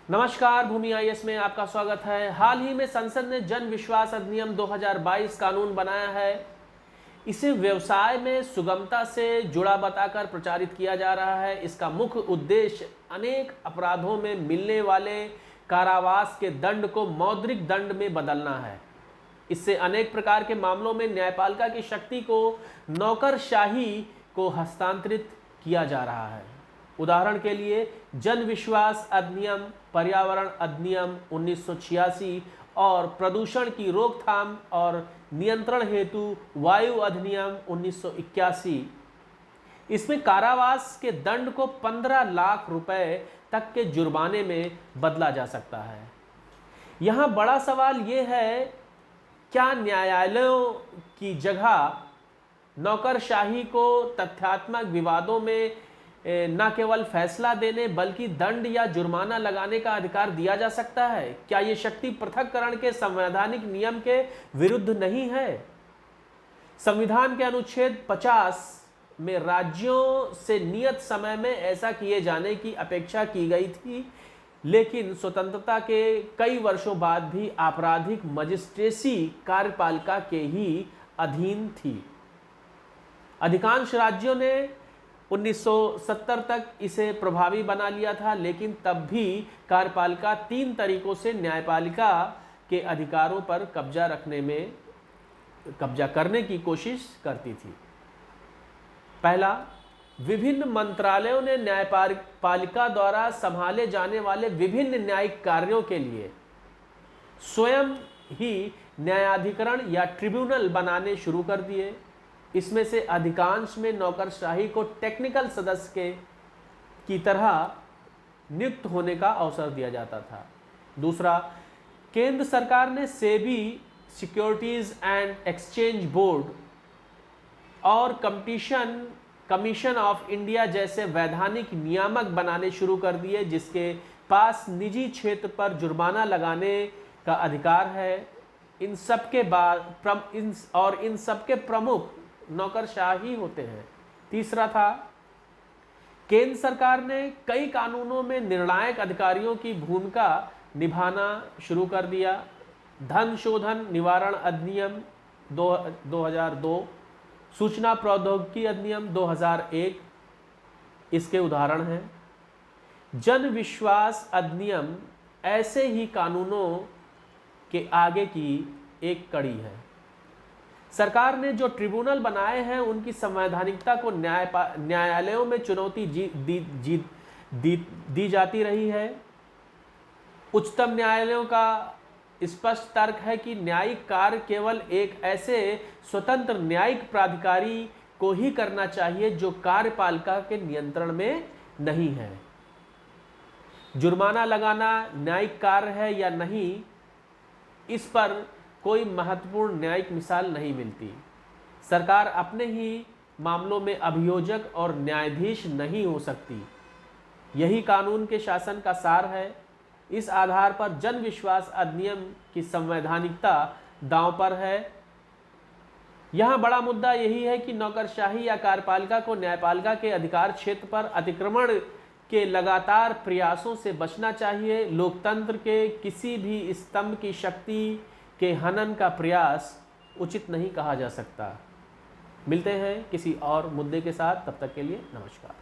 नमस्कार, भूमि आईएएस में आपका स्वागत है। हाल ही में संसद ने जन विश्वास अधिनियम 2022 कानून बनाया है। इसे व्यवसाय में सुगमता से जुड़ा बताकर प्रचारित किया जा रहा है। इसका मुख्य उद्देश्य अनेक अपराधों में मिलने वाले कारावास के दंड को मौद्रिक दंड में बदलना है। इससे अनेक प्रकार के मामलों में न्यायपालिका की शक्ति को नौकरशाही को हस्तांतरित किया जा रहा है। उदाहरण के लिए जन विश्वास अधिनियम, पर्यावरण अधिनियम 1986 और प्रदूषण की रोकथाम और नियंत्रण हेतु वायु अधिनियम 1981। इसमें कारावास के दंड को 15 लाख रुपए तक के जुर्माने में बदला जा सकता है। यहाँ बड़ा सवाल ये है, क्या न्यायालयों की जगह नौकरशाही को तथ्यात्मक विवादों में न केवल फैसला देने बल्कि दंड या जुर्माना लगाने का अधिकार दिया जा सकता है? क्या यह शक्ति पृथक्करण के संवैधानिक नियम के विरुद्ध नहीं है? संविधान के अनुच्छेद 50 में राज्यों से नियत समय में ऐसा किए जाने की अपेक्षा की गई थी, लेकिन स्वतंत्रता के कई वर्षों बाद भी आपराधिक मजिस्ट्रेसी कार्यपालिका के ही अधीन थी। अधिकांश राज्यों ने 1970 तक इसे प्रभावी बना लिया था, लेकिन तब भी कार्यपालिका 3 तरीकों से न्यायपालिका के अधिकारों पर कब्जा करने की कोशिश करती थी। पहला, विभिन्न मंत्रालयों ने न्यायपालिका द्वारा संभाले जाने वाले विभिन्न न्यायिक कार्यों के लिए स्वयं ही न्यायाधिकरण या ट्रिब्यूनल बनाने शुरू कर दिए। इसमें से अधिकांश में नौकरशाही को टेक्निकल सदस्य की तरह नियुक्त होने का अवसर दिया जाता था। दूसरा, केंद्र सरकार ने SEBI, securities and exchange board और कमीशन ऑफ इंडिया जैसे वैधानिक नियामक बनाने शुरू कर दिए, जिसके पास निजी क्षेत्र पर जुर्माना लगाने का अधिकार है। इन सबके प्रमुख नौकरशाही होते हैं। तीसरा था, केंद्र सरकार ने कई कानूनों में निर्णायक अधिकारियों की भूमिका निभाना शुरू कर दिया। धन शोधन निवारण अधिनियम 2002, सूचना प्रौद्योगिकी अधिनियम 2001 इसके उदाहरण हैं। जन विश्वास अधिनियम ऐसे ही कानूनों के आगे की एक कड़ी है। सरकार ने जो ट्रिब्यूनल बनाए हैं उनकी संवैधानिकता को न्यायालयों में चुनौती दी जाती रही है। उच्चतम न्यायालयों का स्पष्ट तर्क है कि न्यायिक कार्य केवल एक ऐसे स्वतंत्र न्यायिक प्राधिकारी को ही करना चाहिए जो कार्यपालिका के नियंत्रण में नहीं है। जुर्माना लगाना न्यायिक कार्य है या नहीं, इस पर कोई महत्वपूर्ण न्यायिक मिसाल नहीं मिलती। सरकार अपने ही मामलों में अभियोजक और न्यायाधीश नहीं हो सकती। यही कानून के शासन का सार है। इस आधार पर जन विश्वास अधिनियम की संवैधानिकता दांव पर है। यहाँ बड़ा मुद्दा यही है कि नौकरशाही या कार्यपालिका को न्यायपालिका के अधिकार क्षेत्र पर अतिक्रमण के लगातार प्रयासों से बचना चाहिए। लोकतंत्र के किसी भी स्तंभ की शक्ति के हनन का प्रयास उचित नहीं कहा जा सकता। मिलते हैं किसी और मुद्दे के साथ, तब तक के लिए नमस्कार।